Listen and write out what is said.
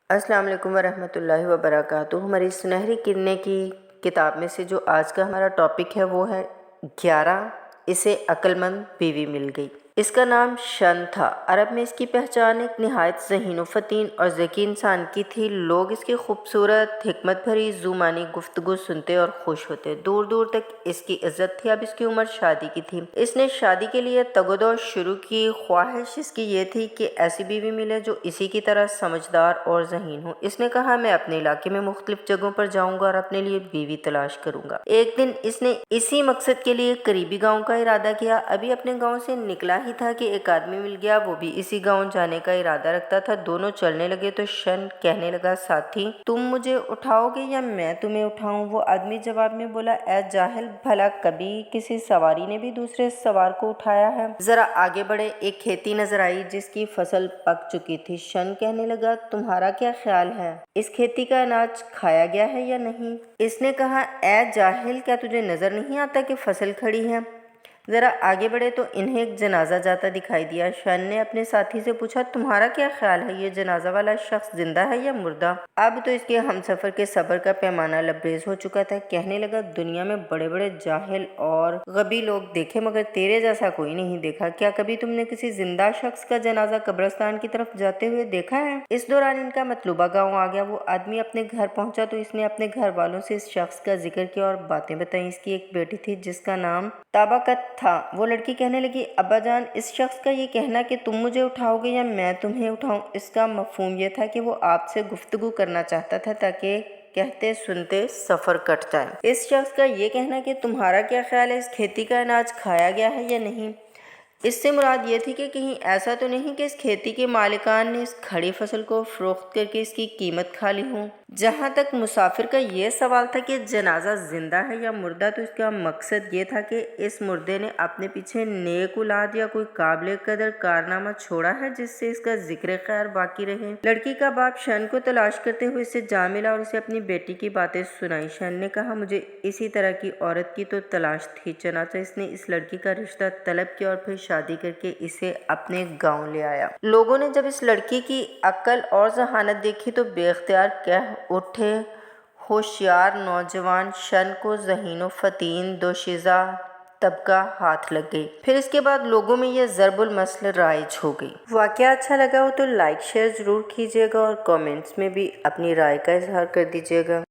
السلام علیکم ورحمۃ اللہ وبرکاتہ۔ ہماری سنہری کرنیں کی کتاب میں سے جو آج کا ہمارا ٹاپک ہے وہ ہے 11 اسے عقل مند بیوی مل گئی۔ اس کا نام شن تھا۔ عرب میں اس کی پہچان ایک نہایت ذہین و فطین اور ذکی انسان کی تھی۔ لوگ اس کی خوبصورت، حکمت بھری زومانی گفتگو سنتے اور خوش ہوتے۔ دور دور تک اس کی عزت تھی۔ اب اس کی عمر شادی کی تھی۔ اس نے شادی کے لیے تگ و دو شروع کی۔ خواہش اس کی یہ تھی کہ ایسی بیوی ملے جو اسی کی طرح سمجھدار اور ذہین ہو۔ اس نے کہا میں اپنے علاقے میں مختلف جگہوں پر جاؤں گا اور اپنے لیے بیوی تلاش کروں گا۔ ایک دن اس نے اسی مقصد کے لیے قریبی گاؤں کا ارادہ کیا۔ ابھی اپنے گاؤں سے نکلا ہی تھا کہ ایک آدمی مل گیا، وہ بھی اسی گاؤں جانے کا ارادہ رکھتا تھا۔ دونوں چلنے لگے تو شن کہنے لگا، ساتھی تم مجھے اٹھاؤ گے یا میں تمہیں اٹھاؤں؟ وہ آدمی جواب میں بولا، اے جاہل، بھلا کبھی کسی سواری نے بھی دوسرے سوار کو اٹھایا ہے؟ ذرا آگے بڑھے، ایک کھیتی نظر آئی جس کی فصل پک چکی تھی۔ شن کہنے لگا، تمہارا کیا خیال ہے، اس کھیتی کا اناج کھایا گیا ہے یا نہیں؟ اس نے کہا، اے جاہل، کیا تجھے نظر نہیں آتا کہ فصل کھڑی ہے؟ ذرا آگے بڑھے تو انہیں ایک جنازہ جاتا دکھائی دیا۔ شن نے اپنے ساتھی سے پوچھا، تمہارا کیا خیال ہے، یہ جنازہ والا شخص زندہ ہے یا مردہ؟ اب تو اس کے ہمسفر کے صبر کا پیمانہ لبریز ہو چکا تھا۔ کہنے لگا، دنیا میں بڑے بڑے جاہل اور غبی لوگ دیکھے مگر تیرے جیسا کوئی نہیں دیکھا۔ کیا کبھی تم نے کسی زندہ شخص کا جنازہ قبرستان کی طرف جاتے ہوئے دیکھا ہے؟ اس دوران ان کا مطلوبہ گاؤں آ گیا۔ وہ آدمی اپنے گھر پہنچا تو اس نے اپنے گھر والوں سے اس شخص کا ذکر کیا اور باتیں بتائیں۔ اس کی ایک بیٹی تھی جس کا نام طبقت تھا۔ وہ لڑکی کہنے لگی، ابا جان، اس شخص کا یہ کہنا کہ تم مجھے اٹھاؤ گے یا میں تمہیں اٹھاؤں، اس کا مفہوم یہ تھا کہ وہ آپ سے گفتگو کرنا چاہتا تھا تاکہ کہتے سنتے سفر کٹ جائے۔ اس شخص کا یہ کہنا کہ تمہارا کیا خیال ہے، اس کھیتی کا اناج کھایا گیا ہے یا نہیں، اس سے مراد یہ تھی کہ کہیں ایسا تو نہیں کہ اس کھیتی کے مالکان نے اس کھڑی فصل کو فروخت کر کے اس کی قیمت کھا لی ہو۔ جہاں تک مسافر کا یہ سوال تھا کہ جنازہ زندہ ہے یا مردہ، تو اس کا مقصد یہ تھا کہ اس مردے نے اپنے پیچھے نیک اولاد یا کوئی قابل قدر کارنامہ چھوڑا ہے جس سے اس کا ذکر خیر باقی رہے۔ لڑکی کا باپ شن کو تلاش کرتے ہوئے اسے جا ملا اور اسے اپنی بیٹی کی باتیں سنائی۔ شن نے کہا، مجھے اسی طرح کی عورت کی تو تلاش تھی، چنانچہ اس نے اس لڑکی کا رشتہ طلب کیا اور پھر شادی کر کے اسے اپنے گاؤں لے آیا۔ لوگوں نے جب اس لڑکی کی عقل اور ذہانت دیکھی تو بے اختیار کہہ اٹھے، ہوشیار نوجوان شن کو ذہین و فطین دوشیزہ طبقہ ہاتھ لگ گئی۔ پھر اس کے بعد لوگوں میں یہ ضرب المثل رائج ہو گئی۔ واقعہ اچھا لگا ہو تو لائک شیئر ضرور کیجیے گا اور کامنٹس میں بھی اپنی رائے کا اظہار کر دیجیے گا۔